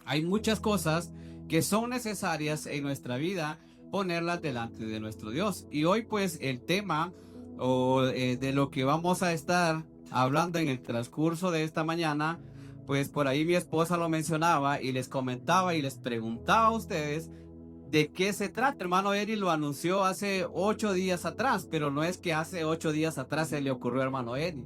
hay muchas cosas que son necesarias en nuestra vida ponerlas delante de nuestro Dios. Y hoy pues el tema de lo que vamos a estar hablando en el transcurso de esta mañana, pues por ahí mi esposa lo mencionaba y les comentaba y les preguntaba a ustedes de qué se trata. Hermano Eri lo anunció hace 8 días atrás, pero no es que hace 8 días atrás se le ocurrió a hermano Eri.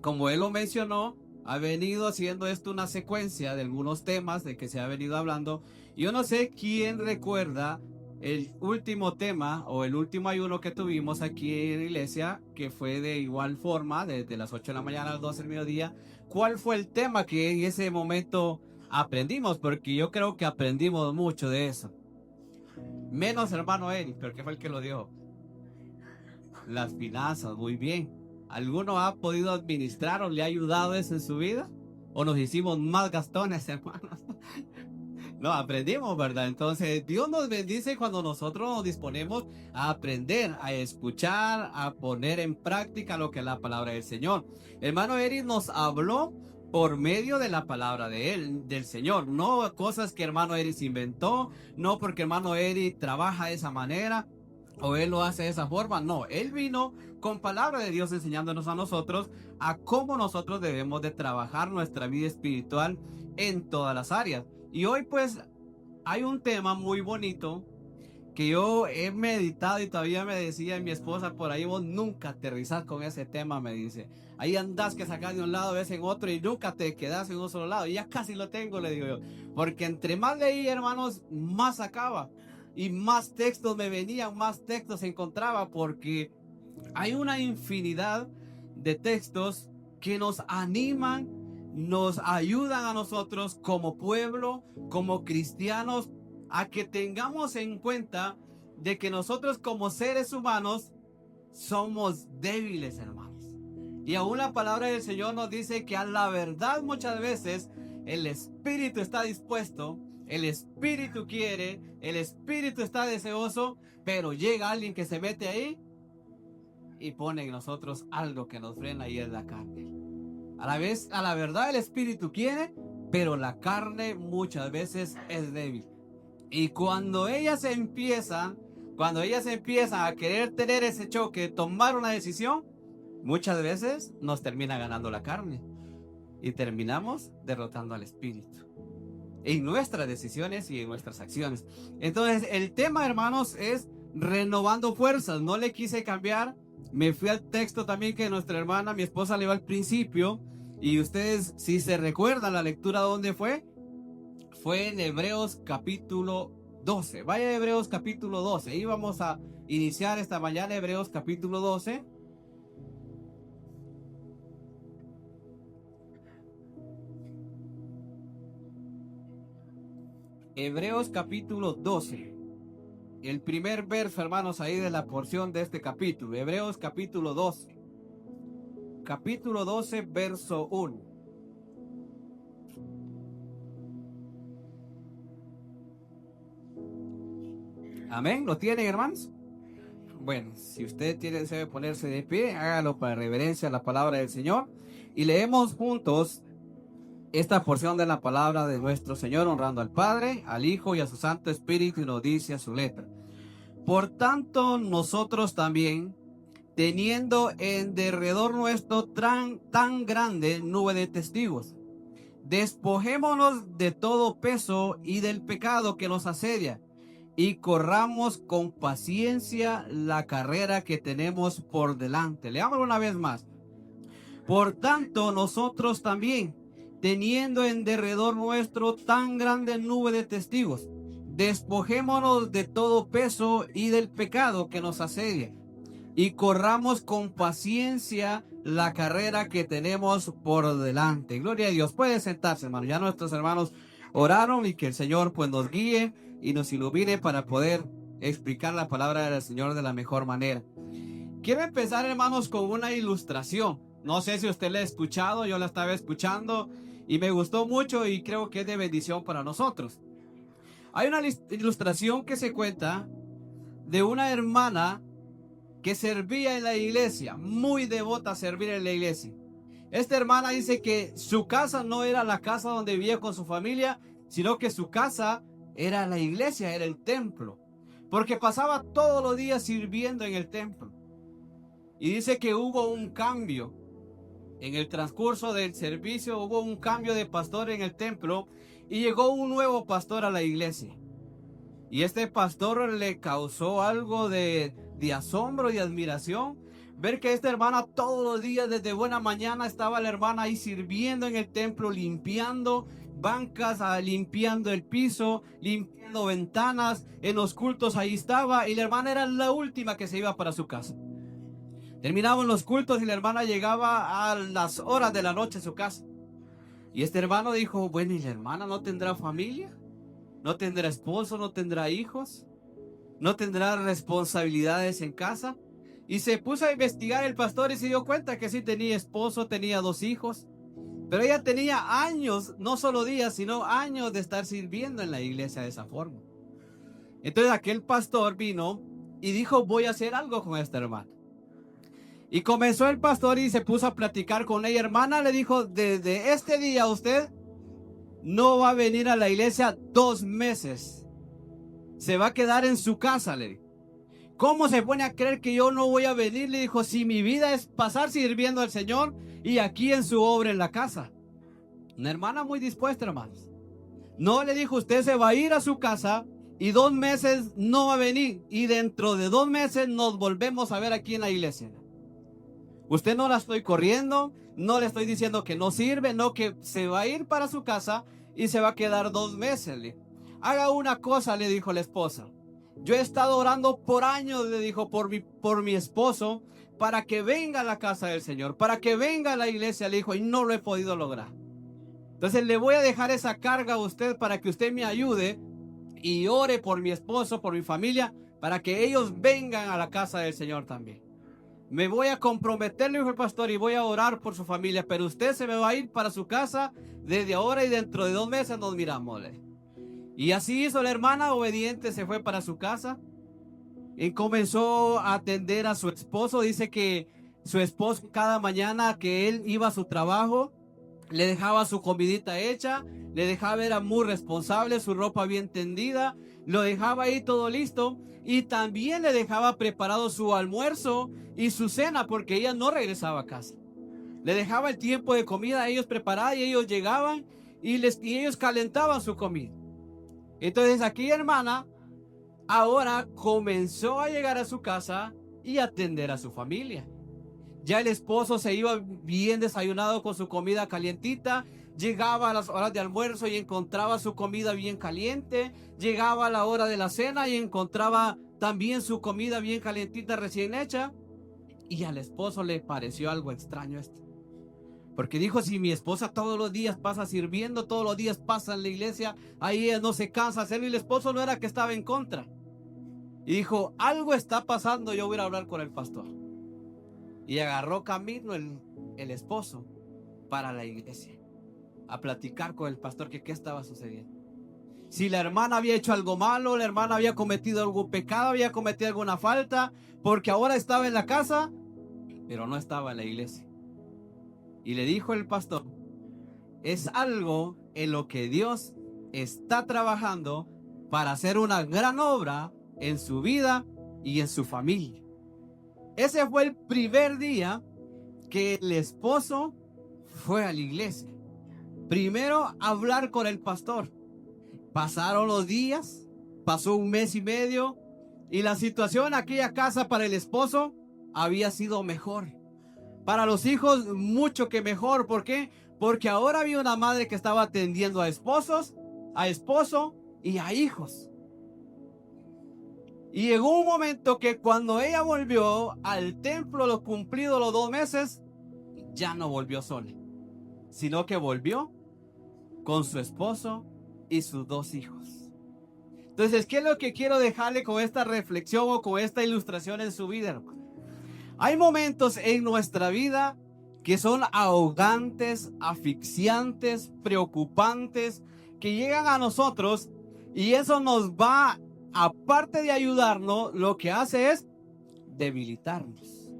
Como él lo mencionó, ha venido haciendo esto una secuencia de algunos temas de que se ha venido hablando. Yo no sé quién recuerda el último tema o el último ayuno que tuvimos aquí en la iglesia, que fue de igual forma, desde las 8 de la mañana a las 12 del mediodía. ¿Cuál fue el tema que en ese momento aprendimos? Porque yo creo que aprendimos mucho de eso. Menos hermano Eric, pero que fue el que lo dio. Las finanzas, muy bien. ¿Alguno ha podido administrar o le ha ayudado eso en su vida? ¿O nos hicimos más gastones, hermanos? No, aprendimos, ¿verdad? Entonces, Dios nos bendice cuando nosotros nos disponemos a aprender, a escuchar, a poner en práctica lo que es la palabra del Señor. Hermano Eric nos habló por medio de la palabra de él, del Señor, no cosas que hermano Eric inventó, no porque hermano Eric trabaja de esa manera o él lo hace de esa forma, no, él vino con palabra de Dios enseñándonos a nosotros a cómo nosotros debemos de trabajar nuestra vida espiritual en todas las áreas. Y hoy pues hay un tema muy bonito que yo he meditado y todavía me decía mi esposa por ahí, vos nunca aterrizás con ese tema, me dice. Ahí andás que sacás de un lado, ves en otro y nunca te quedás en un solo lado. Y ya casi lo tengo, le digo yo. Porque entre más leí, hermanos, más sacaba. Y más textos me venían, más textos encontraba, porque hay una infinidad de textos que nos animan, nos ayudan a nosotros como pueblo, como cristianos, a que tengamos en cuenta de que nosotros como seres humanos somos débiles, hermanos. Y aún la palabra del Señor nos dice que a la verdad muchas veces el espíritu está dispuesto, el espíritu quiere, el espíritu está deseoso, pero llega alguien que se mete ahí y pone en nosotros algo que nos frena y es la carne. A la vez, a la verdad el espíritu quiere, pero la carne muchas veces es débil. Y cuando ellas empiezan a querer tener ese choque, tomar una decisión, muchas veces nos termina ganando la carne y terminamos derrotando al espíritu en nuestras decisiones y en nuestras acciones. Entonces el tema, hermanos, es renovando fuerzas. No le quise cambiar, me fui al texto también que nuestra hermana, mi esposa, le iba al principio. Y ustedes, si se recuerdan la lectura, ¿dónde fue? Fue en Hebreos capítulo 12. Vaya a Hebreos capítulo 12. Ahí vamos a iniciar esta mañana, Hebreos capítulo 12. Hebreos capítulo 12. El primer verso, hermanos, ahí de la porción de este capítulo. Hebreos capítulo 12. Capítulo 12, verso 1. Amén. ¿Lo tienen, hermanos? Bueno, si usted tiene deseo de ponerse de pie, hágalo para reverencia a la palabra del Señor. Y leemos juntos esta porción de la palabra de nuestro Señor, honrando al Padre, al Hijo y a su Santo Espíritu, y nos dice a su letra: por tanto, nosotros también, teniendo en derredor nuestro tan grande nube de testigos, despojémonos de todo peso y del pecado que nos asedia, y corramos con paciencia la carrera que tenemos por delante. Leámoslo una vez más. Por tanto, nosotros también, teniendo en derredor nuestro tan grande nube de testigos, despojémonos de todo peso y del pecado que nos asedia, y corramos con paciencia la carrera que tenemos por delante. Gloria a Dios. Puede sentarse, hermano. Ya nuestros hermanos oraron, y que el Señor pues nos guíe y nos ilumine para poder explicar la palabra del Señor de la mejor manera. Quiero empezar, hermanos, con una ilustración. No sé si usted la ha escuchado, yo la estaba escuchando y me gustó mucho y creo que es de bendición para nosotros. Hay una ilustración que se cuenta de una hermana que servía en la iglesia, muy devota a servir en la iglesia. Esta hermana dice que su casa no era la casa donde vivía con su familia, sino que su casa era la iglesia, era el templo, porque pasaba todos los días sirviendo en el templo. Y dice que hubo un cambio en el transcurso del servicio, hubo un cambio de pastor en el templo y llegó un nuevo pastor a la iglesia. Y este pastor le causó algo de asombro y admiración. Ver que esta hermana todos los días desde buena mañana estaba la hermana ahí sirviendo en el templo, limpiando bancas, limpiando el piso, limpiando ventanas. En los cultos ahí estaba y la hermana era la última que se iba para su casa. Terminaban los cultos y la hermana llegaba a las horas de la noche a su casa. Y este hermano dijo, bueno, ¿y la hermana no tendrá familia? ¿No tendrá esposo? ¿No tendrá hijos? ¿No tendrá responsabilidades en casa? Y se puso a investigar el pastor y se dio cuenta que sí tenía esposo, tenía 2 hijos. Pero ella tenía años, no solo días, sino años de estar sirviendo en la iglesia de esa forma. Entonces aquel pastor vino y dijo, voy a hacer algo con esta hermana. Y comenzó el pastor y se puso a platicar con ella. Hermana, le dijo, desde este día usted no va a venir a la iglesia 2 meses. Se va a quedar en su casa, le dijo. ¿Cómo se pone a creer que yo no voy a venir? Le dijo, si mi vida es pasar sirviendo al Señor y aquí en su obra en la casa. Una hermana muy dispuesta, hermanos. No, le dijo, usted se va a ir a su casa y 2 meses no va a venir. Y dentro de 2 meses nos volvemos a ver aquí en la iglesia. Usted no la estoy corriendo, no le estoy diciendo que no sirve, no, que se va a ir para su casa y se va a quedar 2 meses. Le dijo. Haga una cosa, le dijo la esposa. Yo he estado orando por años, le dijo, por mi esposo, para que venga a la casa del Señor, para que venga a la iglesia, le dijo, y no lo he podido lograr. Entonces le voy a dejar esa carga a usted para que usted me ayude y ore por mi esposo, por mi familia, para que ellos vengan a la casa del Señor también. Me voy a comprometer, le dijo el pastor, y voy a orar por su familia, pero usted se me va a ir para su casa desde ahora y dentro de 2 meses nos miramos. Y así hizo la hermana obediente, se fue para su casa y comenzó a atender a su esposo. Dice que su esposo cada mañana que él iba a su trabajo, le dejaba su comidita hecha, le dejaba, era muy responsable, su ropa bien tendida, lo dejaba ahí todo listo y también le dejaba preparado su almuerzo y su cena porque ella no regresaba a casa. Le dejaba el tiempo de comida a ellos preparada y ellos llegaban y ellos calentaban su comida. Entonces aquella hermana ahora comenzó a llegar a su casa y atender a su familia. Ya el esposo se iba bien desayunado con su comida calientita, llegaba a las horas de almuerzo y encontraba su comida bien caliente, llegaba a la hora de la cena y encontraba también su comida bien calientita recién hecha. Y al esposo le pareció algo extraño esto. Porque dijo, si mi esposa todos los días pasa sirviendo, todos los días pasa en la iglesia, ahí ella no se cansa de hacerlo, y el esposo no era que estaba en contra. Y dijo, algo está pasando, yo voy a hablar con el pastor. Y agarró camino el esposo para la iglesia, a platicar con el pastor que qué estaba sucediendo. Si la hermana había hecho algo malo, la hermana había cometido algún pecado, había cometido alguna falta, porque ahora estaba en la casa, pero no estaba en la iglesia. Y le dijo el pastor, es algo en lo que Dios está trabajando para hacer una gran obra en su vida y en su familia. Ese fue el primer día que el esposo fue a la iglesia. Primero hablar con el pastor. Pasaron los días, pasó 1 mes y medio y la situación en aquella casa para el esposo había sido mejor. Para los hijos, mucho que mejor. ¿Por qué? Porque ahora había una madre que estaba atendiendo a esposos, a esposo y a hijos. Y llegó un momento que cuando ella volvió al templo, lo cumplido los 2 meses, ya no volvió sola, sino que volvió con su esposo y sus 2 hijos. Entonces, ¿qué es lo que quiero dejarle con esta reflexión o con esta ilustración en su vida, hermano? Hay momentos en nuestra vida que son ahogantes, asfixiantes, preocupantes, que llegan a nosotros y eso nos va, aparte de ayudarnos, lo que hace es debilitarnos.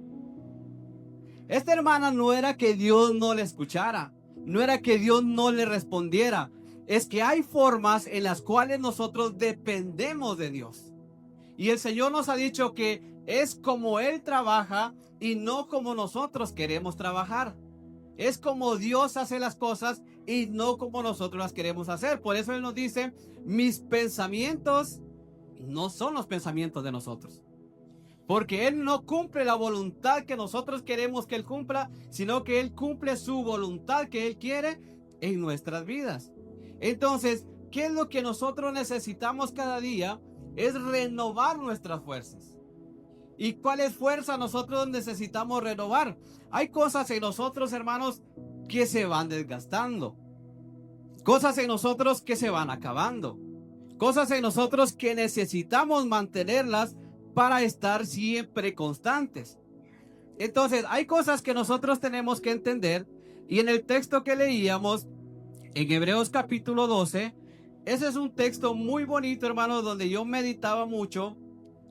Esta hermana no era que Dios no le escuchara, no era que Dios no le respondiera. es que hay formas en las cuales nosotros dependemos de Dios. Y el Señor nos ha dicho que es como Él trabaja y no como nosotros queremos trabajar. Es como Dios hace las cosas y no como nosotros las queremos hacer. Por eso Él nos dice, mis pensamientos no son los pensamientos de nosotros. Porque Él no cumple la voluntad que nosotros queremos que Él cumpla, sino que Él cumple su voluntad que Él quiere en nuestras vidas. Entonces, ¿qué es lo que nosotros necesitamos cada día? Es renovar nuestras fuerzas. ¿Y cuáles fuerzas nosotros necesitamos renovar? Hay cosas en nosotros, hermanos, que se van desgastando. Cosas en nosotros que se van acabando. Cosas en nosotros que necesitamos mantenerlas para estar siempre constantes. Entonces, hay cosas que nosotros tenemos que entender. Y en el texto que leíamos, en Hebreos capítulo 12, ese es un texto muy bonito, hermanos, donde yo meditaba mucho.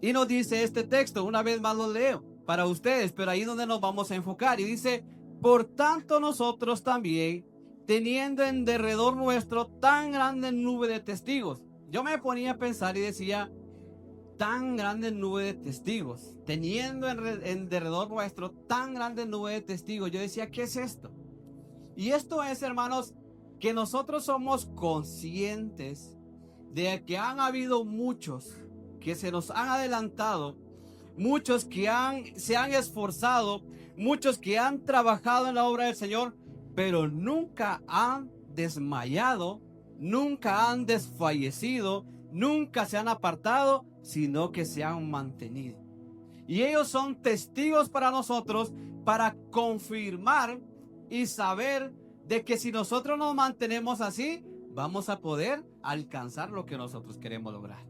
Y nos dice este texto, una vez más lo leo para ustedes, pero ahí es donde nos vamos a enfocar. Y dice, por tanto nosotros también, teniendo en derredor nuestro tan grande nube de testigos. Yo me ponía a pensar y decía, tan grande nube de testigos, teniendo en derredor nuestro tan grande nube de testigos. Yo decía, ¿qué es esto? Y esto es, hermanos, que nosotros somos conscientes de que han habido muchos que se nos han adelantado, muchos que se han esforzado, muchos que han trabajado en la obra del Señor, pero nunca han desmayado, nunca han desfallecido, nunca se han apartado, sino que se han mantenido. Y ellos son testigos para nosotros para confirmar y saber de que si nosotros nos mantenemos así, vamos a poder alcanzar lo que nosotros queremos lograr.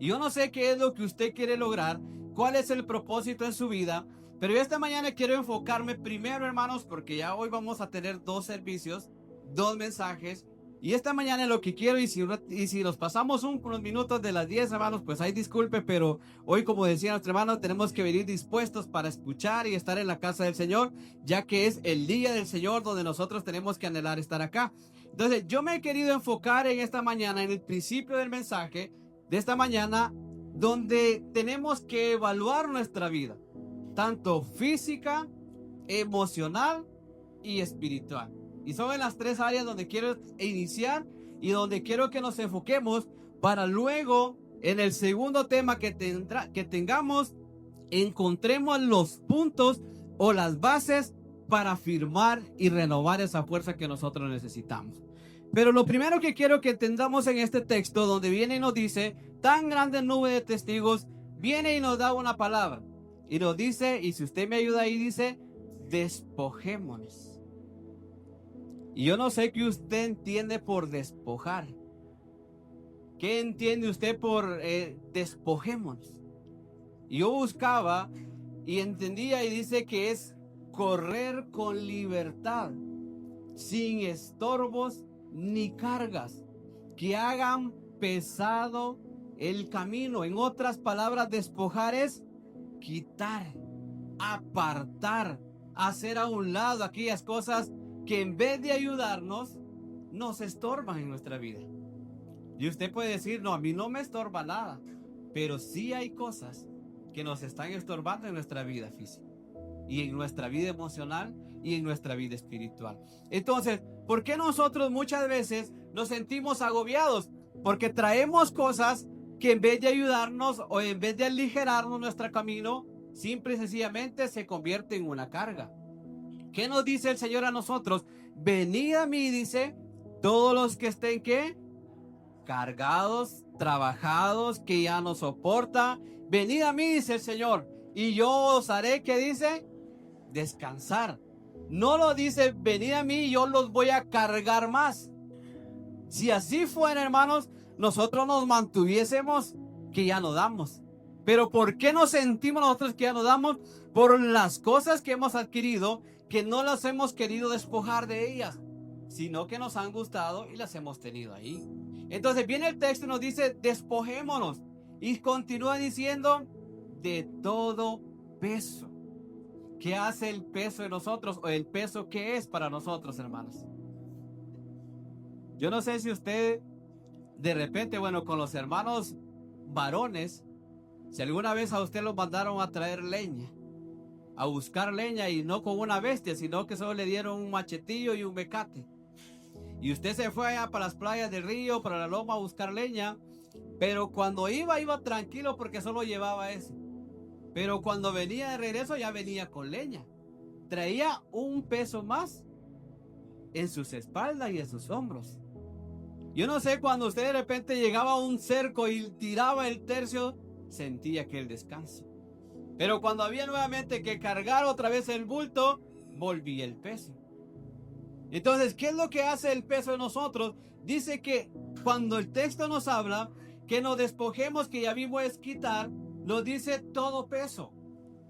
Y yo no sé qué es lo que usted quiere lograr, cuál es el propósito en su vida, pero yo esta mañana quiero enfocarme primero, hermanos, porque ya hoy vamos a tener 2 servicios, 2 mensajes. Y esta mañana lo que quiero, y si nos pasamos unos minutos de las 10, hermanos, pues ahí disculpe, pero hoy, como decía nuestro hermano, tenemos que venir dispuestos para escuchar y estar en la casa del Señor, ya que es el día del Señor donde nosotros tenemos que anhelar estar acá. Entonces, yo me he querido enfocar en esta mañana, en el principio del mensaje de esta mañana, donde tenemos que evaluar nuestra vida, tanto física, emocional y espiritual. Y son en las 3 áreas donde quiero iniciar y donde quiero que nos enfoquemos para luego, en el segundo tema que tengamos, encontremos los puntos o las bases para firmar y renovar esa fuerza que nosotros necesitamos. Pero lo primero que quiero que entendamos en este texto, donde viene y nos dice, tan grande nube de testigos, viene y nos da una palabra. Y nos dice, y si usted me ayuda ahí, dice, despojémonos. Y yo no sé qué usted entiende por despojar. ¿Qué entiende usted por despojémonos? Y yo buscaba y entendía y dice que es correr con libertad, sin estorbos ni cargas que hagan pesado el camino. En otras palabras, despojar es quitar, apartar, hacer a un lado aquellas cosas que en vez de ayudarnos, nos estorban en nuestra vida. Y usted puede decir, no, a mí no me estorba nada, pero sí hay cosas que nos están estorbando en nuestra vida física, y en nuestra vida emocional, y en nuestra vida espiritual. Entonces, ¿por qué nosotros muchas veces nos sentimos agobiados? Porque traemos cosas que en vez de ayudarnos o en vez de aligerarnos nuestro camino, simple y sencillamente se convierte en una carga. ¿Qué nos dice el Señor a nosotros? Venid a mí, dice, todos los que estén, ¿qué? Cargados, trabajados, que ya no soporta. Venid a mí, dice el Señor, y yo os haré, ¿qué dice? Descansar. No lo dice, venid a mí y yo los voy a cargar más. Si así fuera, hermanos, nosotros nos mantuviésemos que ya no damos. Pero ¿por qué nos sentimos nosotros que ya no damos? Por las cosas que hemos adquirido, que no las hemos querido despojar de ellas, sino que nos han gustado y las hemos tenido ahí. Entonces viene el texto y nos dice, despojémonos. Y continúa diciendo, de todo peso. ¿Qué hace el peso de nosotros? O el peso que es para nosotros, hermanos. Yo no sé si usted de repente, bueno, con los hermanos varones, si alguna vez a usted los mandaron a traer leña, a buscar leña, y no con una bestia, sino que solo le dieron un machetillo y un mecate. Y usted se fue allá para las playas del río, para la loma, a buscar leña. Pero cuando iba tranquilo porque solo llevaba eso. Pero cuando venía de regreso ya venía con leña. Traía un peso más en sus espaldas y en sus hombros. Yo no sé, cuando usted de repente llegaba a un cerco y tiraba el tercio, sentía aquel descanso. Pero cuando había nuevamente que cargar otra vez el bulto, volvía el peso. Entonces, ¿qué es lo que hace el peso de nosotros? Dice que cuando el texto nos habla que nos despojemos, que ya mismo es quitar, nos dice todo peso,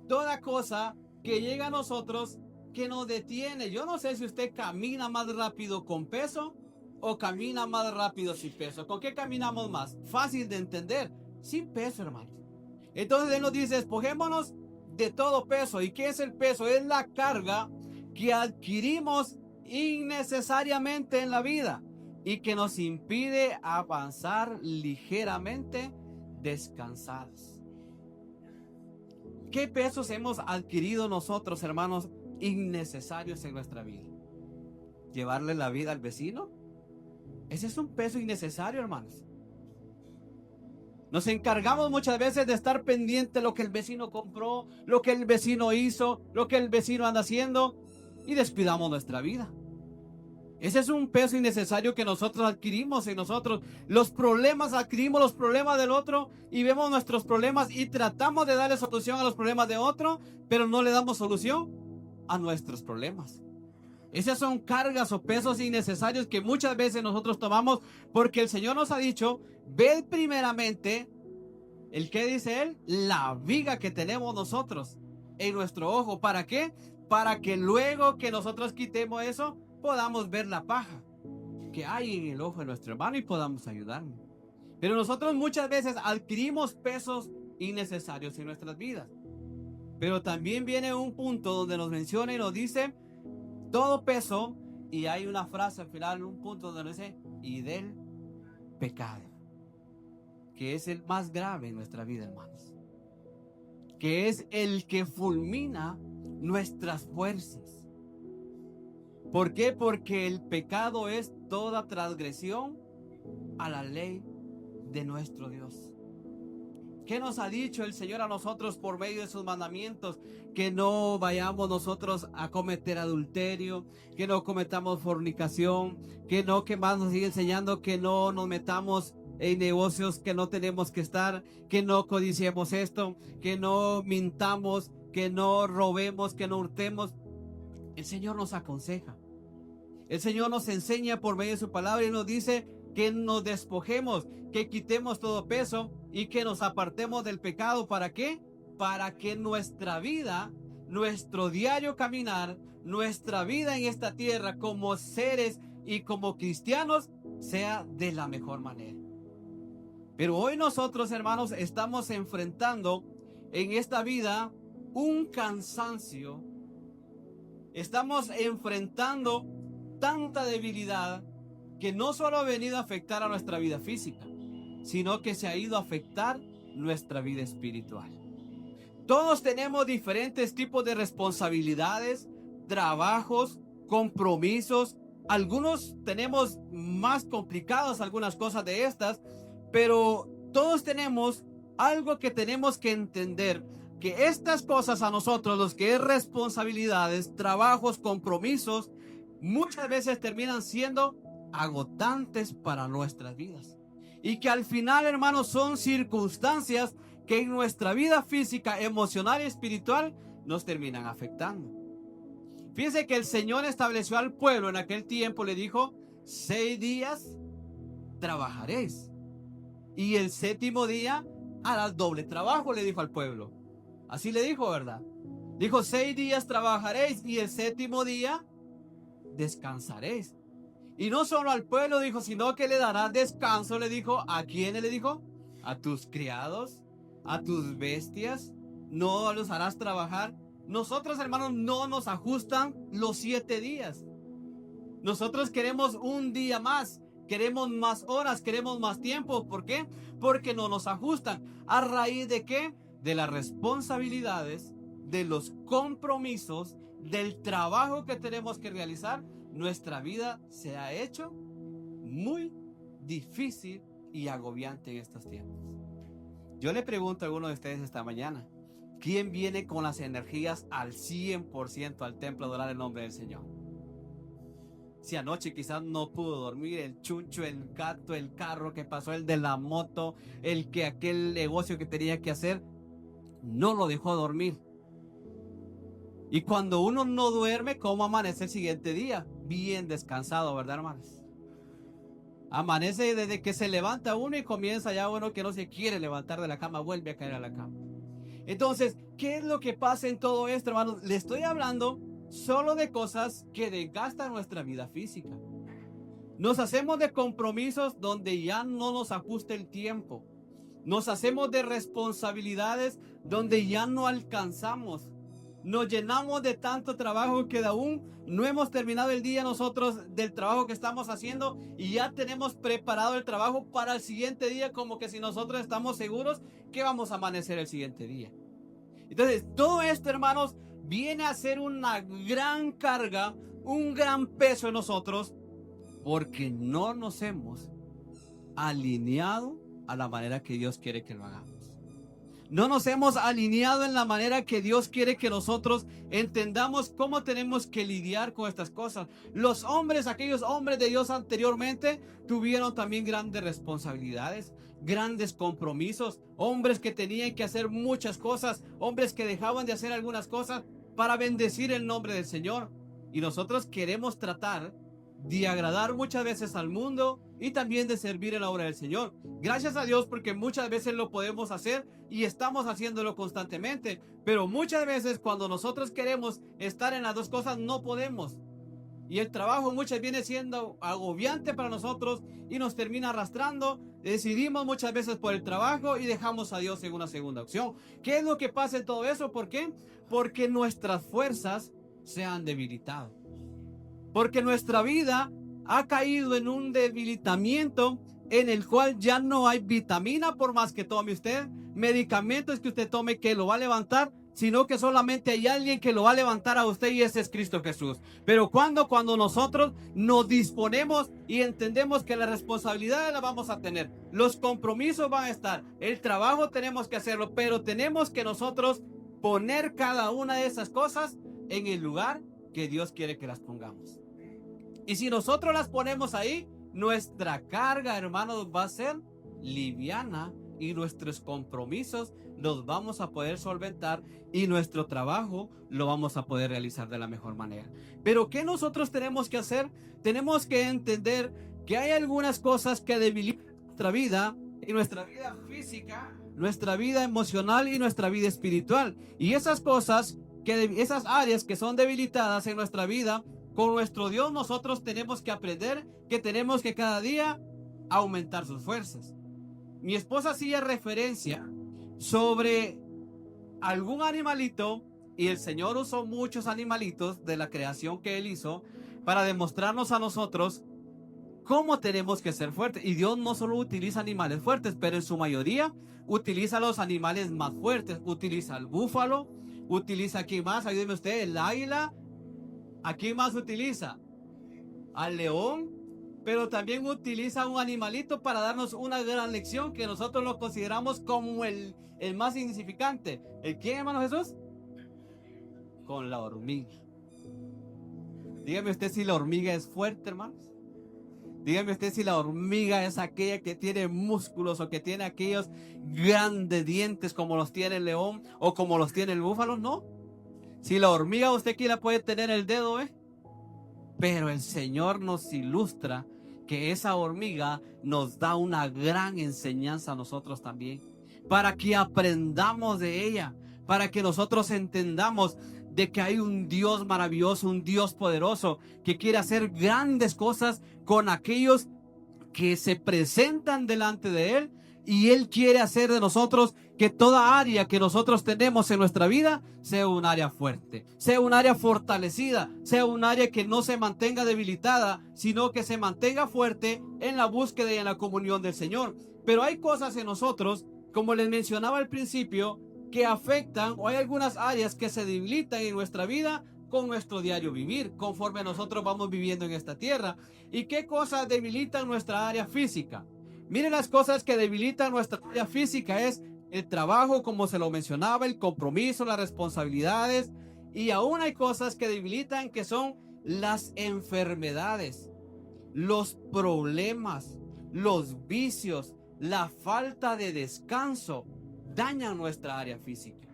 toda cosa que llega a nosotros que nos detiene. Yo no sé si usted camina más rápido con peso o camina más rápido sin peso. ¿Con qué caminamos más? Fácil de entender, sin peso, hermano. Entonces él nos dice, despojémonos de todo peso. ¿Y qué es el peso? Es la carga que adquirimos innecesariamente en la vida y que nos impide avanzar ligeramente descansados. ¿Qué pesos hemos adquirido nosotros, hermanos, innecesarios en nuestra vida? ¿Llevarle la vida al vecino? Ese es un peso innecesario, hermanos. Nos encargamos muchas veces de estar pendiente de lo que el vecino compró, lo que el vecino hizo, lo que el vecino anda haciendo, y descuidamos nuestra vida. Ese es un peso innecesario que nosotros adquirimos en nosotros. Los problemas, adquirimos los problemas del otro y vemos nuestros problemas y tratamos de darle solución a los problemas de otro, pero no le damos solución a nuestros problemas. Esas son cargas o pesos innecesarios que muchas veces nosotros tomamos, porque el Señor nos ha dicho, ved primeramente, ¿el qué dice Él? La viga que tenemos nosotros en nuestro ojo. ¿Para qué? Para que luego que nosotros quitemos eso, podamos ver la paja que hay en el ojo de nuestro hermano y podamos ayudarnos. Pero nosotros muchas veces adquirimos pesos innecesarios en nuestras vidas. Pero también viene un punto donde nos menciona y nos dice todo peso, y hay una frase al final, un punto donde nos dice, y del pecado, que es el más grave en nuestra vida, hermanos, que es el que fulmina nuestras fuerzas. ¿Por qué? Porque el pecado es toda transgresión a la ley de nuestro Dios. ¿Qué nos ha dicho el Señor a nosotros por medio de sus mandamientos? Que no vayamos nosotros a cometer adulterio, que no cometamos fornicación, que más nos sigue enseñando que no nos metamos en negocios que no tenemos que estar, que no codiciemos esto, que no mintamos, que no robemos, que no hurtemos. El Señor nos aconseja. El Señor nos enseña por medio de su palabra y nos dice que nos despojemos, que quitemos todo peso y que nos apartemos del pecado. ¿Para qué? Para que nuestra vida, nuestro diario caminar, nuestra vida en esta tierra como seres y como cristianos sea de la mejor manera. Pero hoy nosotros, hermanos, estamos enfrentando en esta vida un cansancio. Estamos enfrentando tanta debilidad que no solo ha venido a afectar a nuestra vida física, sino que se ha ido a afectar nuestra vida espiritual. Todos tenemos diferentes tipos de responsabilidades, trabajos, compromisos. Algunos tenemos más complicadas algunas cosas de estas, pero todos tenemos algo que tenemos que entender, que estas cosas a nosotros, los que es responsabilidades, trabajos, compromisos, muchas veces terminan siendo agotantes para nuestras vidas. Y que al final, hermanos, son circunstancias que en nuestra vida física, emocional y espiritual nos terminan afectando. Fíjense que el Señor estableció al pueblo en aquel tiempo, le dijo, 6 días trabajaréis y el 7º día harás doble trabajo, le dijo al pueblo. Así le dijo, ¿verdad? Dijo, 6 días trabajaréis y el 7º día descansaréis. Y no solo al pueblo dijo, sino que le darás descanso, le dijo. ¿A quiénes le dijo? A tus criados, a tus bestias, no los harás trabajar. Nosotros, hermanos, no nos ajustan los 7 días. Nosotros queremos un día más. queremos más horas, queremos más tiempo. ¿Por qué? Porque no nos ajustan. ¿A raíz de qué? De las responsabilidades, de los compromisos, del trabajo que tenemos que realizar. Nuestra vida se ha hecho muy difícil y agobiante en estos tiempos. Yo le pregunto a alguno de ustedes esta mañana, ¿quién viene con las energías al 100% al templo a adorar el nombre del Señor? Si anoche quizás no pudo dormir, el chuncho, el gato, el carro que pasó, el de la moto, aquel negocio que tenía que hacer, no lo dejó dormir. Y cuando uno no duerme, ¿cómo amanece el siguiente día? Bien descansado, ¿verdad, hermanos? Amanece desde que se levanta uno y comienza ya uno que no se quiere levantar de la cama, vuelve a caer a la cama. Entonces, ¿qué es lo que pasa en todo esto, hermanos? Le estoy hablando solo de cosas que desgastan nuestra vida física. Nos hacemos de compromisos donde ya no nos ajusta el tiempo. Nos hacemos de responsabilidades donde ya no alcanzamos. Nos llenamos de tanto trabajo que aún no hemos terminado el día nosotros del trabajo que estamos haciendo y ya tenemos preparado el trabajo para el siguiente día, como que si nosotros estamos seguros que vamos a amanecer el siguiente día. Entonces, todo esto, hermanos, viene a ser una gran carga, un gran peso en nosotros, porque no nos hemos alineado a la manera que Dios quiere que lo hagamos. No nos hemos alineado en la manera que Dios quiere que nosotros entendamos cómo tenemos que lidiar con estas cosas. Los hombres, aquellos hombres de Dios anteriormente, tuvieron también grandes responsabilidades, grandes compromisos, hombres que tenían que hacer muchas cosas, hombres que dejaban de hacer algunas cosas para bendecir el nombre del Señor. Y nosotros queremos tratar de agradar muchas veces al mundo y también de servir en la obra del Señor. Gracias a Dios porque muchas veces lo podemos hacer y estamos haciéndolo constantemente, pero muchas veces cuando nosotros queremos estar en las dos cosas no podemos. Y el trabajo muchas viene siendo agobiante para nosotros y nos termina arrastrando. Decidimos muchas veces por el trabajo y dejamos a Dios en una segunda opción. ¿Qué es lo que pasa en todo eso? ¿Por qué? Porque nuestras fuerzas se han debilitado. Porque nuestra vida ha caído en un debilitamiento en el cual ya no hay vitamina por más que tome usted, medicamentos que usted tome que lo va a levantar, sino que solamente hay alguien que lo va a levantar a usted y ese es Cristo Jesús. Pero cuando nosotros nos disponemos y entendemos que las responsabilidades las vamos a tener, los compromisos van a estar, el trabajo tenemos que hacerlo, pero tenemos que nosotros poner cada una de esas cosas en el lugar que Dios quiere que las pongamos. Y si nosotros las ponemos ahí, nuestra carga, hermanos, va a ser liviana y nuestros compromisos los vamos a poder solventar y nuestro trabajo lo vamos a poder realizar de la mejor manera. Pero ¿qué nosotros tenemos que hacer? Tenemos que entender que hay algunas cosas que debilitan nuestra vida y nuestra vida física, nuestra vida emocional y nuestra vida espiritual. Y esas cosas, esas áreas que son debilitadas en nuestra vida, con nuestro Dios nosotros tenemos que aprender que tenemos que cada día aumentar sus fuerzas. Mi esposa hacía referencia sobre algún animalito y el Señor usó muchos animalitos de la creación que Él hizo para demostrarnos a nosotros cómo tenemos que ser fuertes. Y Dios no solo utiliza animales fuertes, pero en su mayoría utiliza los animales más fuertes. Utiliza el búfalo, utiliza aquí más, ayúdeme usted, el águila. ¿Aquí más utiliza? Al león, pero también utiliza un animalito para darnos una gran lección que nosotros lo consideramos como el más insignificante. ¿El quién, hermano Jesús? Con la hormiga. Dígame usted si la hormiga es fuerte, hermanos. Dígame usted si la hormiga es aquella que tiene músculos o que tiene aquellos grandes dientes como los tiene el león o como los tiene el búfalo. No. Si la hormiga usted quiera puede tener el dedo, pero el Señor nos ilustra que esa hormiga nos da una gran enseñanza a nosotros también, para que aprendamos de ella, para que nosotros entendamos de que hay un Dios maravilloso, un Dios poderoso que quiere hacer grandes cosas con aquellos que se presentan delante de Él Y Él quiere hacer de nosotros que toda área que nosotros tenemos en nuestra vida sea un área fuerte, sea un área fortalecida, sea un área que no se mantenga debilitada, sino que se mantenga fuerte en la búsqueda y en la comunión del Señor. Pero hay cosas en nosotros, como les mencionaba al principio, que afectan, o hay algunas áreas que se debilitan en nuestra vida con nuestro diario vivir, conforme nosotros vamos viviendo en esta tierra. ¿Y qué cosas debilitan nuestra área física? Miren, las cosas que debilitan nuestra área física es el trabajo, como se lo mencionaba, el compromiso, las responsabilidades, y aún hay cosas que debilitan, que son las enfermedades, los problemas, los vicios, la falta de descanso dañan nuestra área física.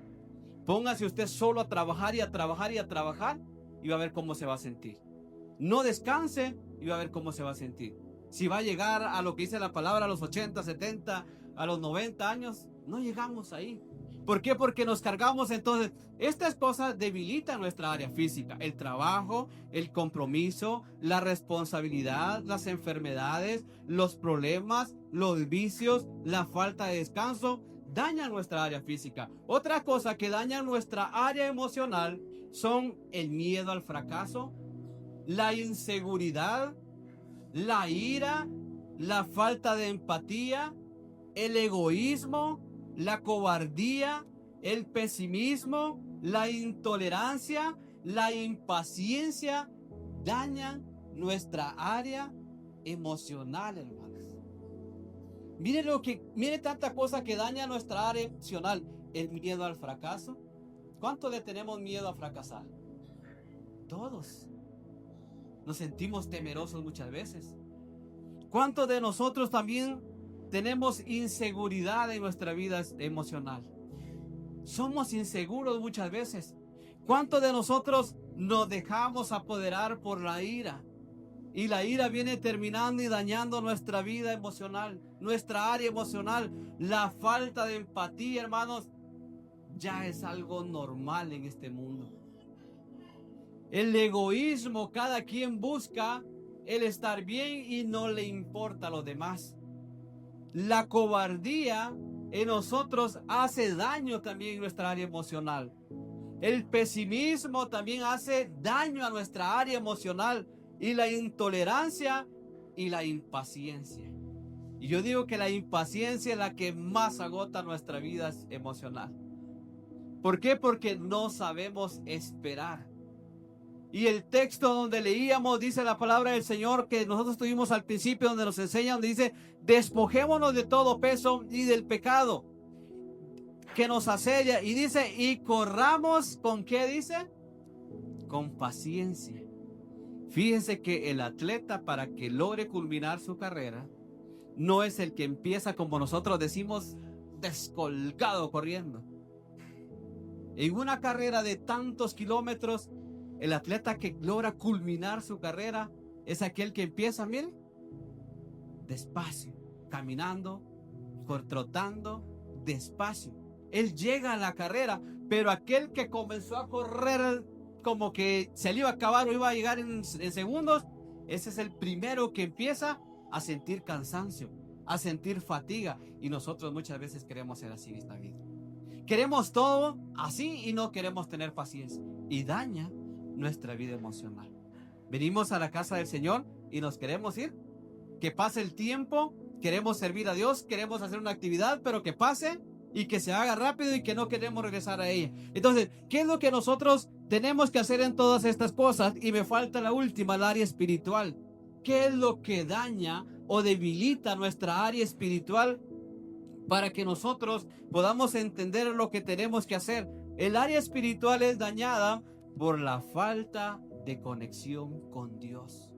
Póngase usted solo a trabajar y a trabajar y a trabajar y va a ver cómo se va a sentir. No descanse y va a ver cómo se va a sentir. Si va a llegar a lo que dice la palabra, a los 80, 70, a los 90 años, no llegamos ahí. ¿Por qué? Porque nos cargamos. Entonces, estas cosas debilitan nuestra área física. El trabajo, el compromiso, la responsabilidad, las enfermedades, los problemas, los vicios, la falta de descanso, dañan nuestra área física. Otra cosa que daña nuestra área emocional son el miedo al fracaso, la inseguridad, la ira, la falta de empatía, el egoísmo, la cobardía, el pesimismo, la intolerancia, la impaciencia, dañan nuestra área emocional, hermanos. Mire tanta cosa que daña nuestra área emocional. El miedo al fracaso. ¿Cuántos le tenemos miedo a fracasar? Todos. Nos sentimos temerosos muchas veces. ¿Cuántos de nosotros también tenemos inseguridad en nuestra vida emocional? Somos inseguros muchas veces. ¿Cuántos de nosotros nos dejamos apoderar por la ira? Y la ira viene terminando y dañando nuestra vida emocional, nuestra área emocional. La falta de empatía, hermanos, ya es algo normal en este mundo. El egoísmo, cada quien busca el estar bien y no le importa a los demás. La cobardía en nosotros hace daño también en nuestra área emocional. El pesimismo también hace daño a nuestra área emocional. Y la intolerancia y la impaciencia. Y yo digo que la impaciencia es la que más agota nuestra vida emocional. ¿Por qué? Porque no sabemos esperar. Y el texto donde leíamos, dice la palabra del Señor que nosotros tuvimos al principio, donde nos enseña, donde dice: despojémonos de todo peso y del pecado que nos asedia. Y dice, y corramos, ¿con qué dice? Con paciencia. Fíjense que el atleta, para que logre culminar su carrera, no es el que empieza, como nosotros decimos, descolgado corriendo. En una carrera de tantos kilómetros, el atleta que logra culminar su carrera es aquel que empieza, miren, despacio, caminando, trotando, despacio. Él llega a la carrera, pero aquel que comenzó a correr como que se le iba a acabar o iba a llegar en segundos, ese es el primero que empieza a sentir cansancio, a sentir fatiga. Y nosotros muchas veces queremos ser así en esta vida. Queremos todo así y no queremos tener paciencia. Y daña nuestra vida emocional. Venimos a la casa del Señor y nos queremos ir. Que pase el tiempo, queremos servir a Dios, queremos hacer una actividad, pero que pase y que se haga rápido y que no queremos regresar a ella. Entonces, ¿qué es lo que nosotros tenemos que hacer en todas estas cosas? Y me falta la última, el área espiritual. ¿Qué es lo que daña o debilita nuestra área espiritual para que nosotros podamos entender lo que tenemos que hacer? El área espiritual es dañada por la falta de conexión con Dios.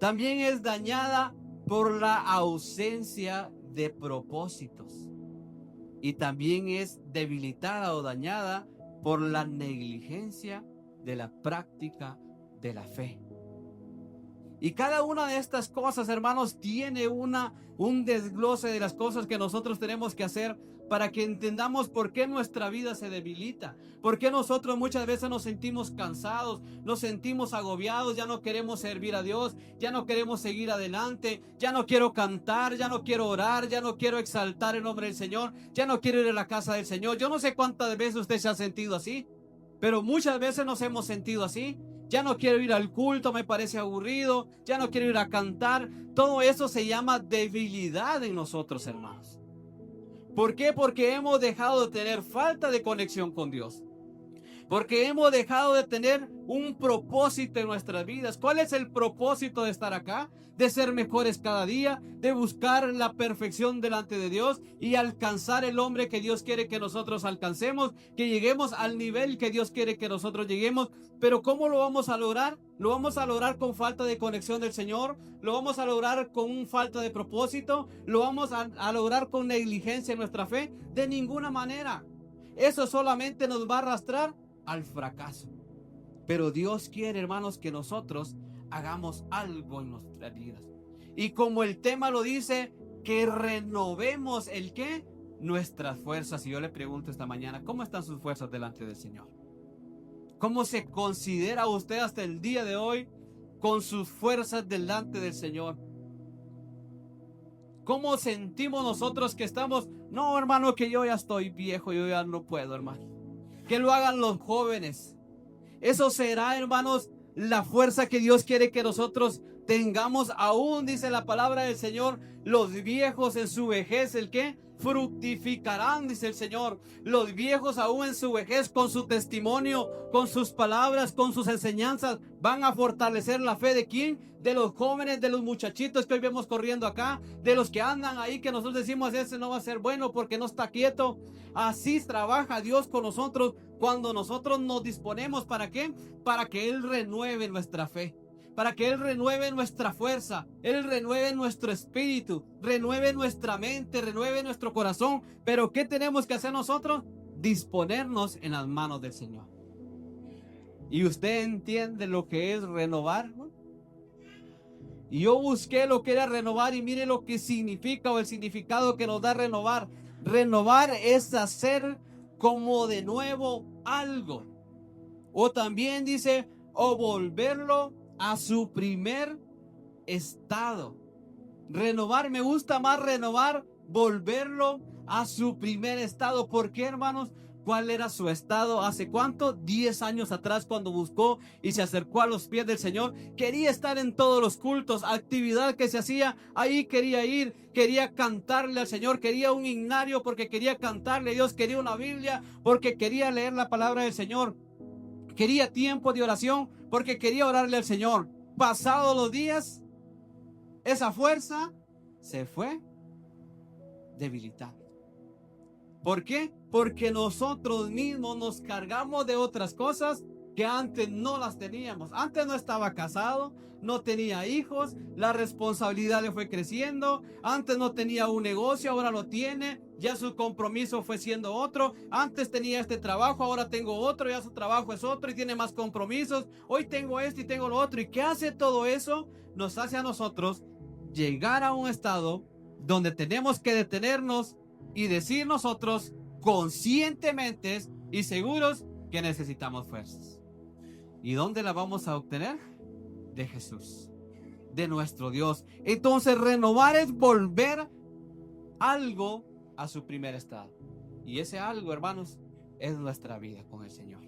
También es dañada por la ausencia de propósitos. Y también es debilitada o dañada por la negligencia de la práctica de la fe. Y cada una de estas cosas, hermanos, tiene un desglose de las cosas que nosotros tenemos que hacer para que entendamos por qué nuestra vida se debilita, por qué nosotros muchas veces nos sentimos cansados, nos sentimos agobiados, ya no queremos servir a Dios, ya no queremos seguir adelante, ya no quiero cantar, ya no quiero orar, ya no quiero exaltar el nombre del Señor, ya no quiero ir a la casa del Señor. Yo no sé cuántas veces usted se ha sentido así, pero muchas veces nos hemos sentido así. Ya no quiero ir al culto, me parece aburrido, ya no quiero ir a cantar. Todo eso se llama debilidad en nosotros, hermanos. ¿Por qué? Porque hemos dejado de tener falta de conexión con Dios. Porque hemos dejado de tener un propósito en nuestras vidas. ¿Cuál es el propósito de estar acá? De ser mejores cada día, de buscar la perfección delante de Dios y alcanzar el hombre que Dios quiere que nosotros alcancemos, que lleguemos al nivel que Dios quiere que nosotros lleguemos. Pero ¿cómo lo vamos a lograr? ¿Lo vamos a lograr con falta de conexión del Señor? ¿Lo vamos a lograr con falta de propósito? ¿Lo vamos a lograr con negligencia en nuestra fe? De ninguna manera. Eso solamente nos va a arrastrar al fracaso. Pero Dios quiere, hermanos, que nosotros hagamos algo en nuestras vidas. Y como el tema lo dice, que renovemos el qué, nuestras fuerzas. Y yo le pregunto esta mañana, ¿cómo están sus fuerzas delante del Señor? ¿Cómo se considera usted hasta el día de hoy con sus fuerzas delante del Señor? ¿Cómo sentimos nosotros que estamos? No, hermano, que yo ya estoy viejo, yo ya no puedo, hermano. Que lo hagan los jóvenes. Eso será, hermanos, la fuerza que Dios quiere que nosotros tengamos. Aún dice la palabra del Señor, los viejos en su vejez, ¿el qué? Fructificarán, dice el Señor. Los viejos aún en su vejez, con su testimonio, con sus palabras, con sus enseñanzas, van a fortalecer la fe de ¿quién? De los jóvenes, de los muchachitos que hoy vemos corriendo acá, de los que andan ahí que nosotros decimos ese no va a ser bueno porque no está quieto. Así trabaja Dios con nosotros cuando nosotros nos disponemos. ¿Para qué? Para que Él renueve nuestra fe, para que Él renueve nuestra fuerza, Él renueve nuestro espíritu, renueve nuestra mente, renueve nuestro corazón. Pero ¿qué tenemos que hacer nosotros? Disponernos en las manos del Señor. ¿Y usted entiende lo que es renovar? Y yo busqué lo que era renovar y mire lo que significa o el significado que nos da renovar. Renovar es hacer como de nuevo algo. O también dice, o volverlo a su primer estado. Renovar, me gusta más renovar, volverlo a su primer estado. ¿Por qué, hermanos? ¿Cuál era su estado? ¿Hace cuánto? 10 años atrás, cuando buscó y se acercó a los pies del Señor. Quería estar en todos los cultos, actividad que se hacía, ahí quería ir, quería cantarle al Señor, quería un himnario porque quería cantarle a Dios, quería una Biblia porque quería leer la palabra del Señor, quería tiempo de oración porque quería orarle al Señor. Pasados los días, esa fuerza se fue debilitando. ¿Por qué? Porque nosotros mismos nos cargamos de otras cosas que antes no las teníamos. Antes no estaba casado, no tenía hijos, la responsabilidad le fue creciendo. Antes no tenía un negocio, ahora lo tiene. Ya su compromiso fue siendo otro. Antes tenía este trabajo, ahora tengo otro, ya su trabajo es otro y tiene más compromisos. Hoy tengo esto y tengo lo otro. ¿Y qué hace todo eso? Nos hace a nosotros llegar a un estado donde tenemos que detenernos y decir nosotros conscientemente y seguros que necesitamos fuerzas. ¿Y dónde la vamos a obtener? De Jesús, de nuestro Dios. Entonces renovar es volver algo a su primer estado. Y ese algo, hermanos, es nuestra vida con el Señor.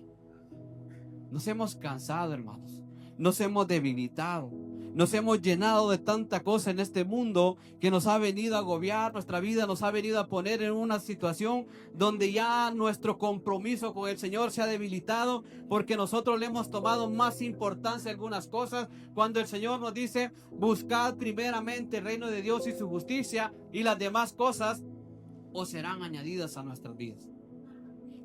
Nos hemos cansado, hermanos. Nos hemos debilitado. Nos hemos llenado de tanta cosa en este mundo que nos ha venido a agobiar nuestra vida, nos ha venido a poner en una situación donde ya nuestro compromiso con el Señor se ha debilitado porque nosotros le hemos tomado más importancia a algunas cosas, cuando el Señor nos dice, buscad primeramente el reino de Dios y su justicia, y las demás cosas os serán añadidas a nuestras vidas.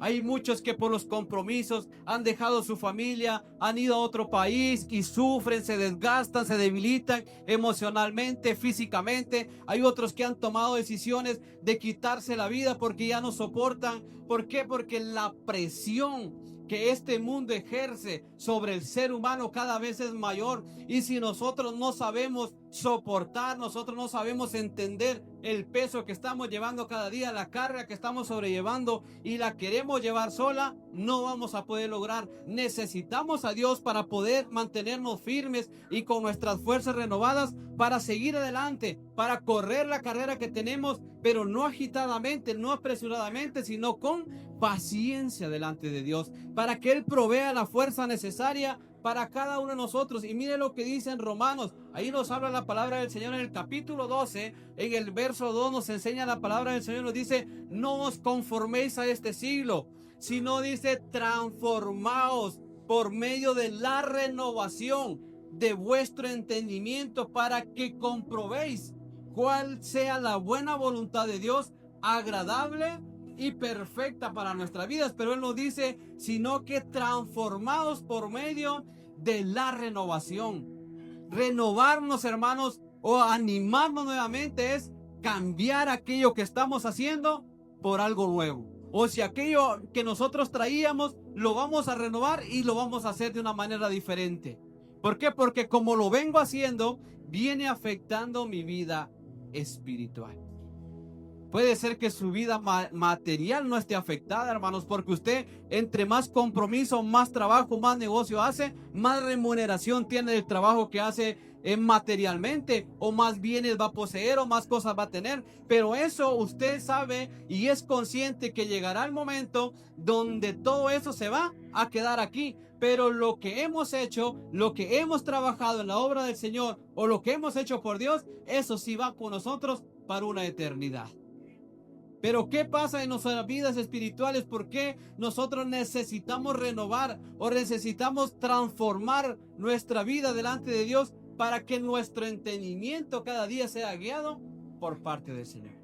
Hay muchos que por los compromisos han dejado su familia, han ido a otro país y sufren, se desgastan, se debilitan emocionalmente, físicamente. Hay otros que han tomado decisiones de quitarse la vida porque ya no soportan. ¿Por qué? Porque la presión que este mundo ejerce sobre el ser humano cada vez es mayor. Y si nosotros no sabemos soportar, nosotros no sabemos entender el peso que estamos llevando cada día, la carga que estamos sobrellevando y la queremos llevar sola, no vamos a poder lograr. Necesitamos a Dios para poder mantenernos firmes y con nuestras fuerzas renovadas para seguir adelante, para correr la carrera que tenemos, pero no agitadamente, no apresuradamente, sino con paciencia delante de Dios, para que Él provea la fuerza necesaria para cada uno de nosotros. Y mire lo que dice en Romanos, ahí nos habla la palabra del Señor en el capítulo 12, en el verso 2 nos enseña la palabra del Señor, nos dice, no os conforméis a este siglo, sino dice, transformaos por medio de la renovación de vuestro entendimiento para que comprobéis cuál sea la buena voluntad de Dios, agradable y perfecta para nuestras vidas. Pero Él nos dice, sino que transformados por medio de la renovación. Renovarnos, hermanos, o animarnos nuevamente es cambiar aquello que estamos haciendo por algo nuevo. O si aquello que nosotros traíamos lo vamos a renovar y lo vamos a hacer de una manera diferente. ¿Por qué? Porque como lo vengo haciendo, viene afectando mi vida espiritual. Puede ser que su vida material no esté afectada, hermanos, porque usted entre más compromiso, más trabajo, más negocio hace, más remuneración tiene del trabajo que hace materialmente, o más bienes va a poseer o más cosas va a tener. Pero eso usted sabe y es consciente que llegará el momento donde todo eso se va a quedar aquí. Pero lo que hemos hecho, lo que hemos trabajado en la obra del Señor o lo que hemos hecho por Dios, eso sí va con nosotros para una eternidad. Pero ¿qué pasa en nuestras vidas espirituales? ¿Por qué nosotros necesitamos renovar o necesitamos transformar nuestra vida delante de Dios para que nuestro entendimiento cada día sea guiado por parte del Señor?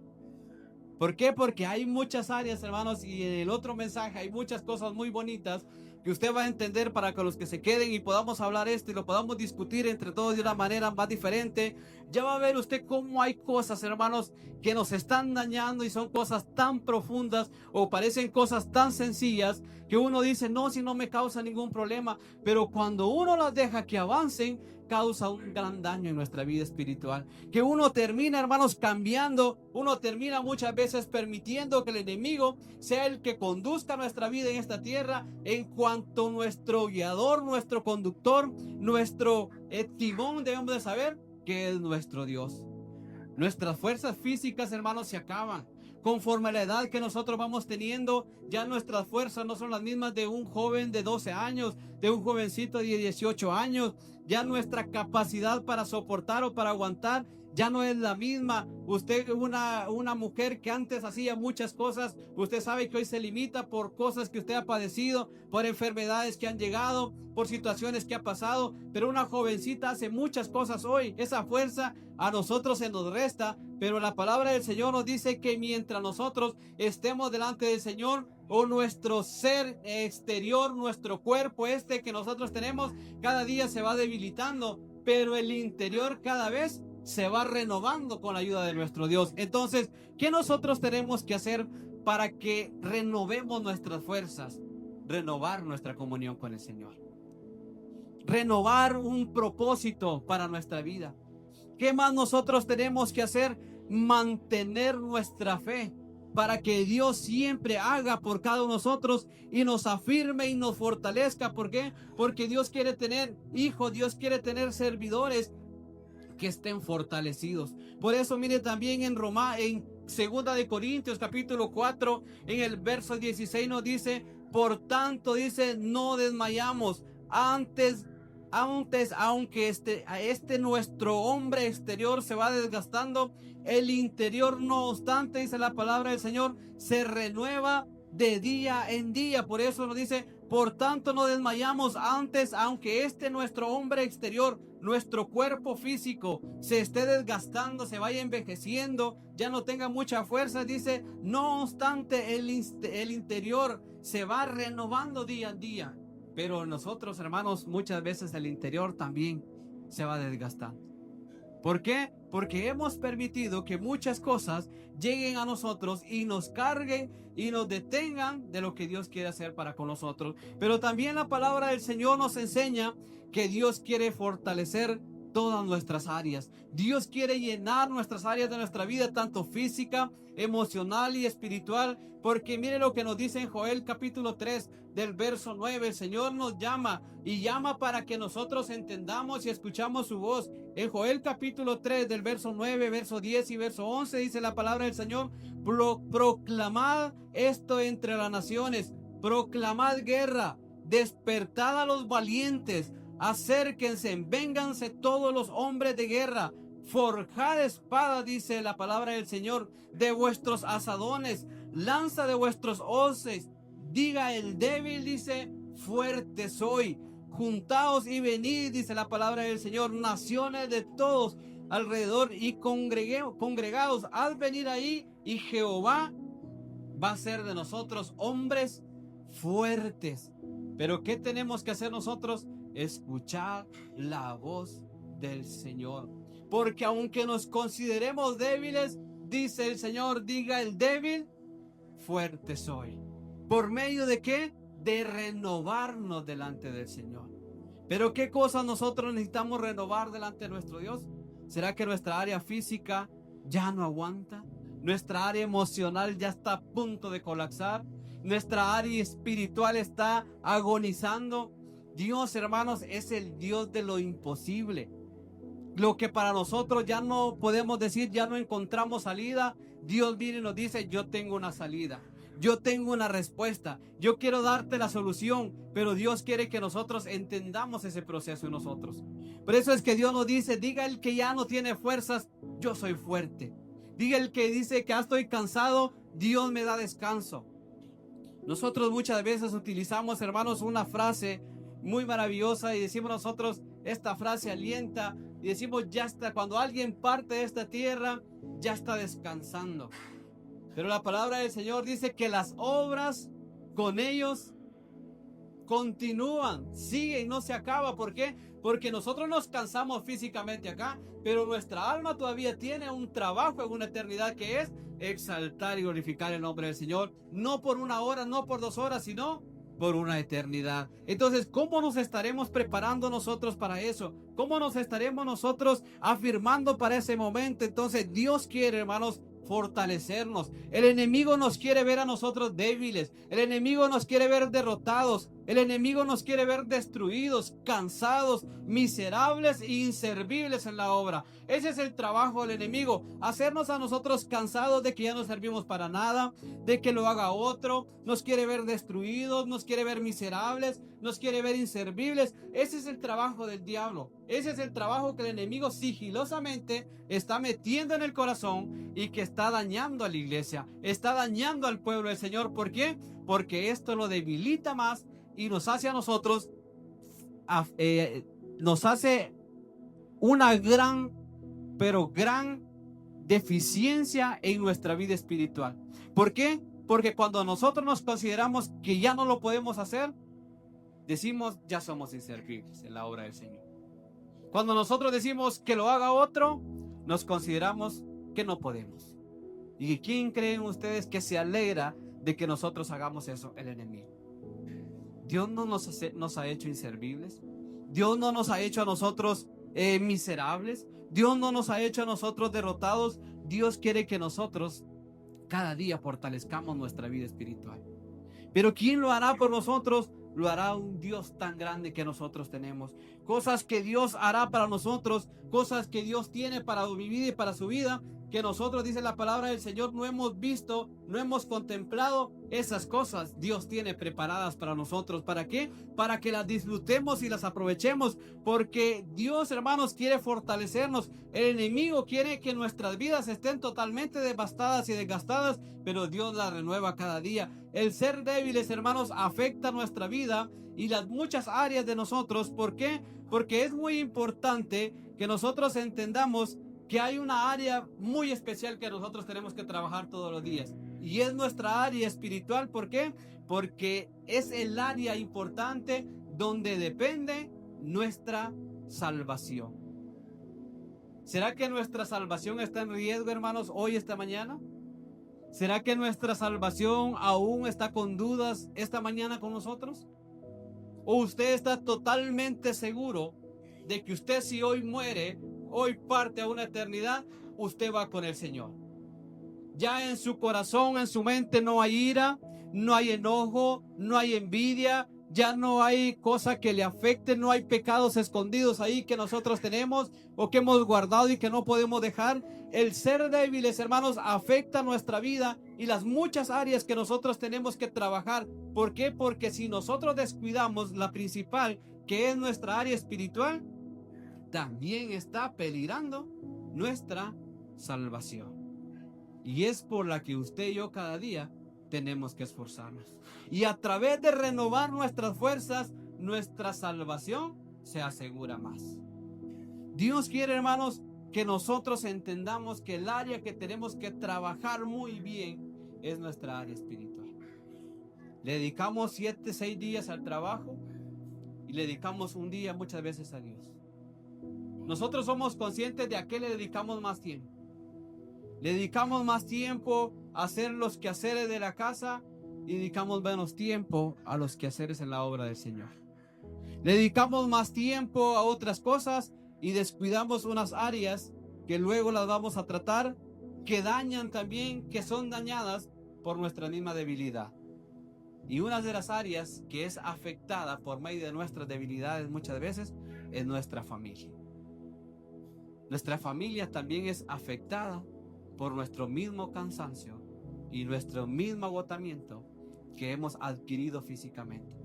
¿Por qué? Porque hay muchas áreas, hermanos, y en el otro mensaje hay muchas cosas muy bonitas que usted va a entender para que los que se queden y podamos hablar esto y lo podamos discutir entre todos de una manera más diferente. Ya va a ver usted cómo hay cosas, hermanos, que nos están dañando y son cosas tan profundas o parecen cosas tan sencillas que uno dice, no, si no me causa ningún problema, pero cuando uno las deja que avancen, causa un gran daño en nuestra vida espiritual, que uno termina, hermanos, cambiando, uno termina muchas veces permitiendo que el enemigo sea el que conduzca nuestra vida en esta tierra, en cuanto nuestro guiador, nuestro conductor, nuestro timón, debemos de saber que es nuestro Dios. Nuestras fuerzas físicas, hermanos, se acaban. Conforme a la edad que nosotros vamos teniendo, ya nuestras fuerzas no son las mismas de un joven de 12 años, de un jovencito de 18 años. Ya nuestra capacidad para soportar o para aguantar ya no es la misma. Usted, una mujer que antes hacía muchas cosas, usted sabe que hoy se limita por cosas que usted ha padecido, por enfermedades que han llegado, por situaciones que ha pasado. Pero una jovencita hace muchas cosas hoy. Esa fuerza a nosotros se nos resta, pero la palabra del Señor nos dice que mientras nosotros estemos delante del Señor, o nuestro ser exterior, nuestro cuerpo que nosotros tenemos, cada día se va debilitando, pero el interior cada vez se va renovando con la ayuda de nuestro Dios. Entonces, ¿qué nosotros tenemos que hacer para que renovemos nuestras fuerzas? Renovar nuestra comunión con el Señor. Renovar un propósito para nuestra vida. ¿Qué más nosotros tenemos que hacer? Mantener nuestra fe para que Dios siempre haga por cada uno de nosotros y nos afirme y nos fortalezca. ¿Por qué? Porque Dios quiere tener hijos, Dios quiere tener servidores que estén fortalecidos. Por eso mire también en segunda de Corintios capítulo 4 en el verso 16 nos dice, por tanto dice, no desmayamos antes aunque nuestro hombre exterior se va desgastando, el interior no obstante, dice la palabra del Señor, se renueva de día en día. Por eso nos dice, por tanto no desmayamos antes, aunque nuestro hombre exterior, nuestro cuerpo físico se esté desgastando, se vaya envejeciendo, ya no tenga mucha fuerza, dice, no obstante el interior se va renovando día a día. Pero nosotros, hermanos, muchas veces el interior también se va desgastando. ¿Por qué? Porque hemos permitido que muchas cosas lleguen a nosotros y nos carguen y nos detengan de lo que Dios quiere hacer para con nosotros. Pero también la palabra del Señor nos enseña que Dios quiere fortalecer todas nuestras áreas. Dios quiere llenar nuestras áreas de nuestra vida, tanto física, emocional y espiritual, porque mire lo que nos dice en Joel capítulo 3 del verso 9. El Señor nos llama y llama para que nosotros entendamos y escuchamos su voz. En Joel capítulo 3 del verso 9, verso 10 y verso 11 dice la palabra del Señor: proclamad esto entre las naciones, proclamad guerra, despertad a los valientes, acérquense, vénganse todos los hombres de guerra, forjad espada, dice la palabra del Señor, de vuestros asadones, lanza de vuestros hoces. Diga el débil, dice, fuerte soy. Juntaos y venid, dice la palabra del Señor, naciones de todos alrededor, y congregados, haz venir ahí, y Jehová va a ser de nosotros hombres fuertes. Pero ¿qué tenemos que hacer nosotros? Escuchar la voz del Señor. Porque aunque nos consideremos débiles, dice el Señor, diga el débil, fuerte soy. ¿Por medio de qué? De renovarnos delante del Señor. Pero ¿qué cosas nosotros necesitamos renovar delante de nuestro Dios? ¿Será que nuestra área física ya no aguanta? ¿Nuestra área emocional ya está a punto de colapsar? ¿Nuestra área espiritual está agonizando? Dios, hermanos, es el Dios de lo imposible. Lo que para nosotros ya no podemos decir, ya no encontramos salida, Dios viene y nos dice, yo tengo una salida. Yo tengo una respuesta. Yo quiero darte la solución, pero Dios quiere que nosotros entendamos ese proceso en nosotros. Por eso es que Dios nos dice, diga el que ya no tiene fuerzas, yo soy fuerte. Diga el que dice que ya estoy cansado, Dios me da descanso. Nosotros muchas veces utilizamos, hermanos, una frase muy maravillosa y decimos nosotros, esta frase alienta y decimos, ya está, cuando alguien parte de esta tierra, ya está descansando. Pero la palabra del Señor dice que las obras con ellos continúan, sigue y no se acaba. ¿Por qué? Porque nosotros nos cansamos físicamente acá, pero nuestra alma todavía tiene un trabajo en una eternidad, que es exaltar y glorificar el nombre del Señor, no por una hora, no por 2 horas, sino por una eternidad. Entonces, ¿cómo nos estaremos preparando nosotros para eso? ¿Cómo nos estaremos nosotros afirmando para ese momento? Entonces, Dios quiere, hermanos, fortalecernos. El enemigo nos quiere ver a nosotros débiles. El enemigo nos quiere ver derrotados. El enemigo nos quiere ver destruidos, cansados, miserables e inservibles en la obra. Ese es el trabajo del enemigo, hacernos a nosotros cansados de que ya no servimos para nada, de que lo haga otro. Nos quiere ver destruidos, nos quiere ver miserables, nos quiere ver inservibles. Ese es el trabajo del diablo. Ese es el trabajo que el enemigo sigilosamente está metiendo en el corazón y que está dañando a la iglesia, está dañando al pueblo del Señor. ¿Por qué? Porque esto lo debilita más y nos hace a nosotros, nos hace una gran, pero gran deficiencia en nuestra vida espiritual. ¿Por qué? Porque cuando nosotros nos consideramos que ya no lo podemos hacer, decimos, ya somos inservibles en la obra del Señor. Cuando nosotros decimos que lo haga otro, nos consideramos que no podemos. ¿Y quién creen ustedes que se alegra de que nosotros hagamos eso? El enemigo. Dios no nos ha hecho inservibles. Dios no nos ha hecho a nosotros miserables. Dios no nos ha hecho a nosotros derrotados. Dios quiere que nosotros cada día fortalezcamos nuestra vida espiritual. Pero ¿quién lo hará por nosotros? Lo hará un Dios tan grande que nosotros tenemos. Cosas que Dios hará para nosotros, cosas que Dios tiene para mi vida y para su vida, que nosotros, dice la palabra del Señor, no hemos visto, no hemos contemplado. Esas cosas Dios tiene preparadas para nosotros. ¿Para qué? Para que las disfrutemos y las aprovechemos, porque Dios, hermanos, quiere fortalecernos. El enemigo quiere que nuestras vidas estén totalmente devastadas y desgastadas, pero Dios las renueva cada día. El ser débiles, hermanos, afecta nuestra vida y las muchas áreas de nosotros. ¿Por qué? Porque es muy importante que nosotros entendamos que hay una área muy especial que nosotros tenemos que trabajar todos los días, y es nuestra área espiritual. ¿Por qué? Porque es el área importante donde depende nuestra salvación. ¿Será que nuestra salvación está en riesgo, hermanos, hoy, esta mañana? ¿Será que nuestra salvación aún está con dudas esta mañana con nosotros? ¿O usted está totalmente seguro de que usted, si hoy muere, hoy parte a una eternidad, usted va con el Señor. Ya en su corazón, en su mente no hay ira, no hay enojo, no hay envidia, ya no hay cosa que le afecte, no hay pecados escondidos ahí que nosotros tenemos o que hemos guardado y que no podemos dejar. El ser débiles, hermanos, afecta nuestra vida y las muchas áreas que nosotros tenemos que trabajar. ¿Por qué? Porque si nosotros descuidamos la principal, que es nuestra área espiritual, también está peligrando nuestra salvación. Y es por la que usted y yo cada día tenemos que esforzarnos. Y a través de renovar nuestras fuerzas, nuestra salvación se asegura más. Dios quiere, hermanos, que nosotros entendamos que el área que tenemos que trabajar muy bien es nuestra área espiritual. Le dedicamos 7, 6 días al trabajo y le dedicamos un día muchas veces a Dios. Nosotros somos conscientes de a qué le dedicamos más tiempo. Le dedicamos más tiempo a hacer los quehaceres de la casa y dedicamos menos tiempo a los quehaceres en la obra del Señor. Le dedicamos más tiempo a otras cosas y descuidamos unas áreas que luego las vamos a tratar, que dañan también, que son dañadas por nuestra misma debilidad. Y una de las áreas que es afectada por medio de nuestras debilidades muchas veces es nuestra familia. Nuestra familia también es afectada por nuestro mismo cansancio y nuestro mismo agotamiento que hemos adquirido físicamente.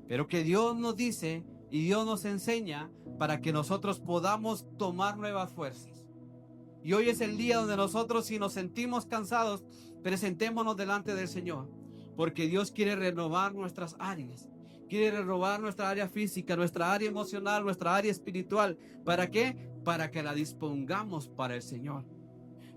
Pero que Dios nos dice y Dios nos enseña para que nosotros podamos tomar nuevas fuerzas. Y hoy es el día donde nosotros, si nos sentimos cansados, presentémonos delante del Señor, porque Dios quiere renovar nuestras áreas. Quiere renovar nuestra área física, nuestra área emocional, nuestra área espiritual. ¿Para qué? Para que la dispongamos para el Señor.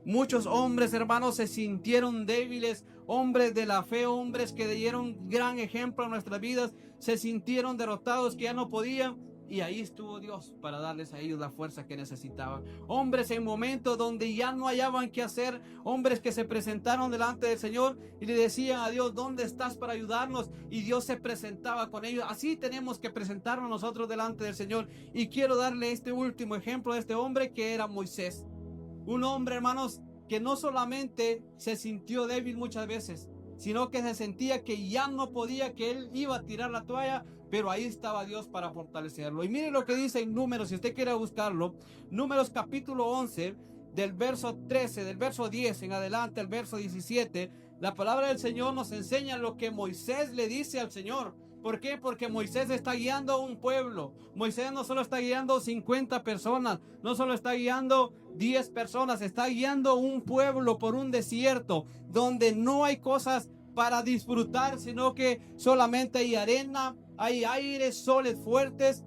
Muchos hombres, hermanos, se sintieron débiles, hombres de la fe, hombres que dieron gran ejemplo en nuestras vidas, se sintieron derrotados, que ya no podían, y ahí estuvo Dios para darles a ellos la fuerza que necesitaban. Hombres en momentos donde ya no hallaban qué hacer, hombres que se presentaron delante del Señor y le decían a Dios: ¿dónde estás para ayudarnos? Y Dios se presentaba con ellos. Así tenemos que presentarnos nosotros delante del Señor. Y quiero darle este último ejemplo de este hombre, que era Moisés. Un hombre, hermanos, que no solamente se sintió débil muchas veces, sino que se sentía que ya no podía, que él iba a tirar la toalla, pero ahí estaba Dios para fortalecerlo. Y mire lo que dice en Números, si usted quiere buscarlo, Números capítulo 11, del verso 13, del verso 10 en adelante, el verso 17, la palabra del Señor nos enseña lo que Moisés le dice al Señor. ¿Por qué? Porque Moisés está guiando a un pueblo. Moisés no solo está guiando 50 personas, no solo está guiando 10 personas, está guiando un pueblo por un desierto donde no hay cosas para disfrutar, sino que solamente hay arena, hay aire, soles fuertes.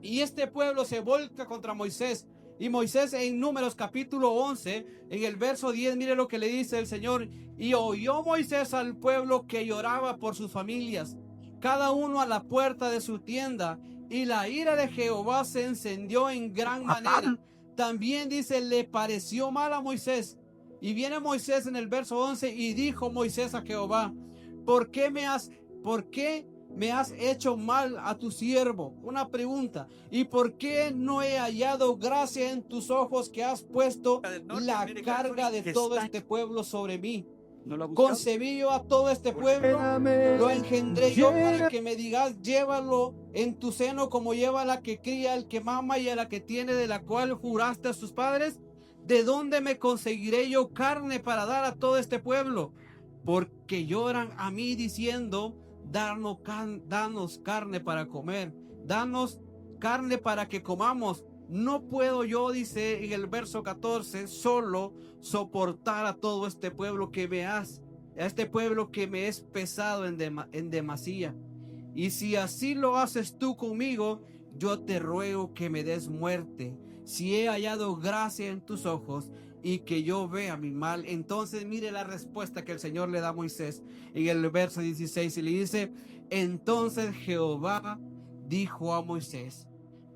Y este pueblo se volca contra Moisés. Y Moisés, en Números capítulo 11, en el verso 10, mire lo que le dice el Señor: y oyó Moisés al pueblo que lloraba por sus familias, cada uno a la puerta de su tienda, y la ira de Jehová se encendió en gran manera. También dice, le pareció mal a Moisés. Y viene Moisés en el verso 11 y dijo Moisés a Jehová: ¿por qué me has hecho mal a tu siervo? Una pregunta. ¿Y por qué no he hallado gracia en tus ojos, que has puesto la carga de todo este pueblo sobre mí? Concebí yo a todo este pueblo, lo engendré yo para que me digas: llévalo en tu seno como lleva la que cría, el que mama y a la que tiene, de la cual juraste a sus padres. ¿De dónde me conseguiré yo carne para dar a todo este pueblo? Porque lloran a mí diciendo: danos carne para comer, danos carne para que comamos. No puedo yo, dice en el verso 14, solo soportar a todo este pueblo que veas, a este pueblo que me es pesado en demasía. Y si así lo haces tú conmigo, yo te ruego que me des muerte, si he hallado gracia en tus ojos y que yo vea mi mal. Entonces mire la respuesta que el Señor le da a Moisés en el verso 16, y le dice: entonces Jehová dijo a Moisés: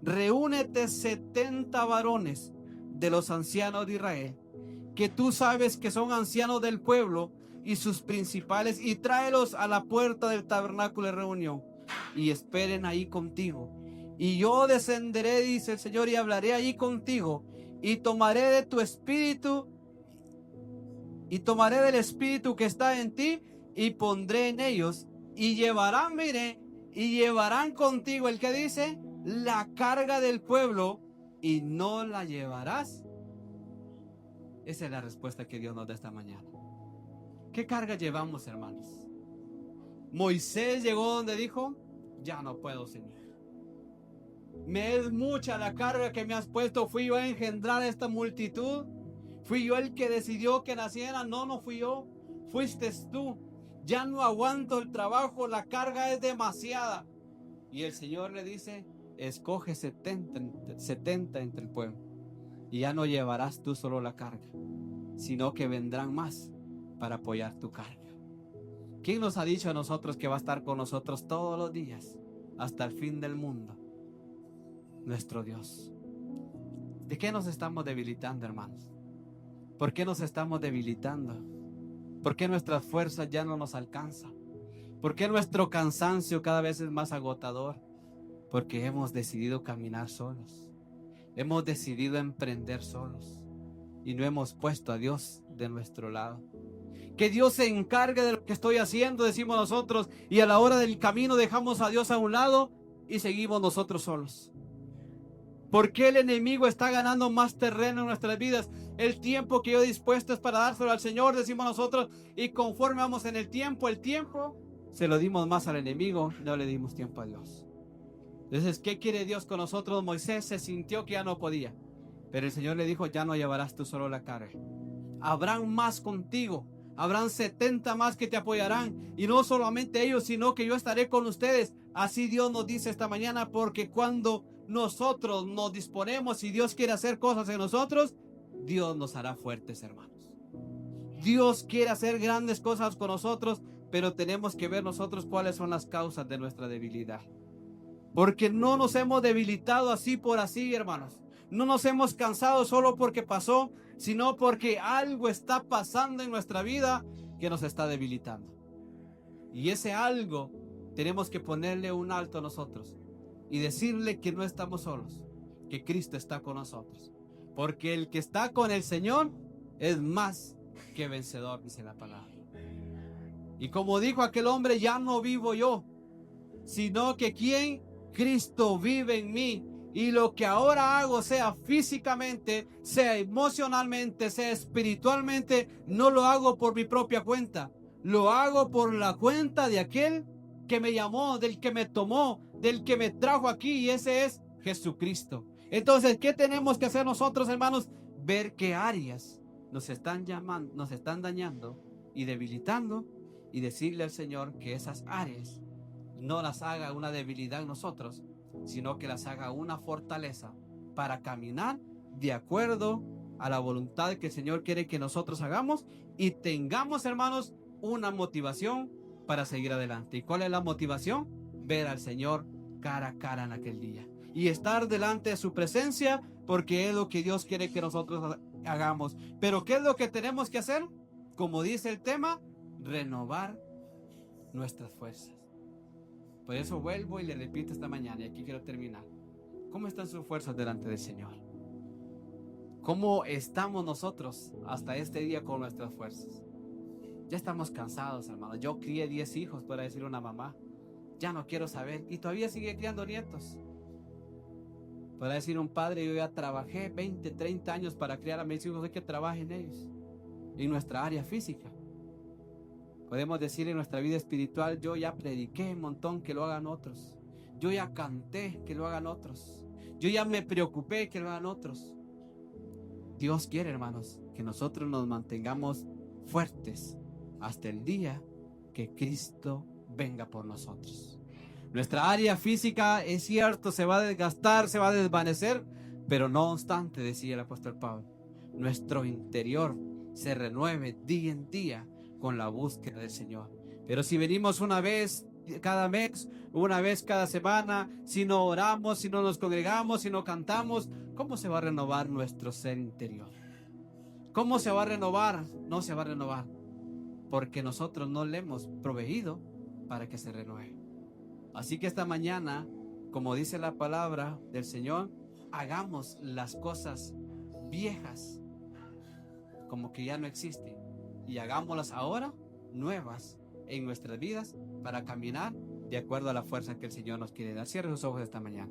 reúnete 70 varones de los ancianos de Israel, que tú sabes que son ancianos del pueblo, y sus principales, y tráelos a la puerta del tabernáculo de reunión, y esperen ahí contigo. Y yo descenderé, dice el Señor, y hablaré allí contigo, y tomaré de tu espíritu, y tomaré del espíritu que está en ti, y pondré en ellos, y llevarán, mire, y llevarán contigo, el que dice, la carga del pueblo, y no la llevarás. Esa es la respuesta que Dios nos da esta mañana. ¿Qué carga llevamos, hermanos? Moisés llegó donde dijo, ya no puedo, Señor. Me es mucha la carga que me has puesto. Fui yo a engendrar esta multitud. Fui yo el que decidió que naciera. No fui yo. Fuiste tú. Ya no aguanto el trabajo. La carga es demasiada. Y el Señor le dice, escoge 70 entre el pueblo. Y ya no llevarás tú solo la carga, sino que vendrán más para apoyar tu carga. ¿Quién nos ha dicho a nosotros que va a estar con nosotros todos los días hasta el fin del mundo? Nuestro Dios. ¿De qué nos estamos debilitando, hermanos? ¿Por qué nos estamos debilitando? ¿Por qué nuestras fuerzas ya no nos alcanzan? ¿Por qué nuestro cansancio cada vez es más agotador? Porque hemos decidido caminar solos. Hemos decidido emprender solos. Y no hemos puesto a Dios de nuestro lado. Que Dios se encargue de lo que estoy haciendo, decimos nosotros. Y a la hora del camino dejamos a Dios a un lado y seguimos nosotros solos. ¿Por qué el enemigo está ganando más terreno en nuestras vidas? El tiempo que yo he dispuesto es para dárselo al Señor, decimos nosotros. Y conforme vamos en el tiempo se lo dimos más al enemigo, no le dimos tiempo a Dios. Entonces, ¿qué quiere Dios con nosotros? Moisés se sintió que ya no podía, pero el Señor le dijo, ya no llevarás tú solo la carga. Habrán más contigo, habrán 70 más que te apoyarán, y no solamente ellos, sino que yo estaré con ustedes. Así Dios nos dice esta mañana, porque cuando nosotros nos disponemos y Dios quiere hacer cosas en nosotros, Dios nos hará fuertes, hermanos. Dios quiere hacer grandes cosas con nosotros, pero tenemos que ver nosotros cuáles son las causas de nuestra debilidad. Porque no nos hemos debilitado así por así, hermanos. No nos hemos cansado solo porque pasó, sino porque algo está pasando en nuestra vida que nos está debilitando. Y ese algo tenemos que ponerle un alto a nosotros y decirle que no estamos solos, que Cristo está con nosotros. Porque el que está con el Señor es más que vencedor, dice la palabra. Y como dijo aquel hombre, ya no vivo yo, sino que ¿quién? Cristo vive en mí. Y lo que ahora hago, sea físicamente, sea emocionalmente, sea espiritualmente, no lo hago por mi propia cuenta. Lo hago por la cuenta de aquel que me llamó, del que me tomó, del que me trajo aquí, y ese es Jesucristo. Entonces, ¿qué tenemos que hacer nosotros, hermanos? Ver qué áreas nos están llamando, nos están dañando y debilitando, y decirle al Señor que esas áreas no las haga una debilidad en nosotros, sino que las haga una fortaleza para caminar de acuerdo a la voluntad que el Señor quiere que nosotros hagamos, y tengamos, hermanos, una motivación para seguir adelante. ¿Y cuál es la motivación? Ver al Señor cara a cara en aquel día y estar delante de su presencia, porque es lo que Dios quiere que nosotros hagamos. Pero ¿qué es lo que tenemos que hacer? Como dice el tema, renovar nuestras fuerzas. Por eso vuelvo y le repito esta mañana, y aquí quiero terminar. ¿Cómo están sus fuerzas delante del Señor? ¿Cómo estamos nosotros hasta este día con nuestras fuerzas? Ya estamos cansados, hermanos. Yo crié 10 hijos, para decir una mamá. Ya no quiero saber. Y todavía sigue criando nietos. Para decir un padre, yo ya trabajé 20, 30 años para criar a mis hijos. Hay que trabajen ellos en nuestra área física. Podemos decir en nuestra vida espiritual, yo ya prediqué un montón, que lo hagan otros. Yo ya canté, que lo hagan otros. Yo ya me preocupé, que lo hagan otros. Dios quiere, hermanos, que nosotros nos mantengamos fuertes hasta el día que Cristo venga por nosotros. Nuestra área física, es cierto, se va a desgastar, se va a desvanecer, pero no obstante, decía el apóstol Pablo, nuestro interior se renueve día en día con la búsqueda del Señor. Pero si venimos una vez cada mes, una vez cada semana, si no oramos, si no nos congregamos, si no cantamos, ¿cómo se va a renovar nuestro ser interior? ¿Cómo se va a renovar? No se va a renovar, porque nosotros no le hemos proveído para que se renueve. Así que esta mañana como dice la palabra del Señor, hagamos las cosas viejas como que ya no existen y hagámoslas ahora nuevas en nuestras vidas para caminar de acuerdo a la fuerza que el Señor nos quiere dar. Cierre sus ojos esta mañana.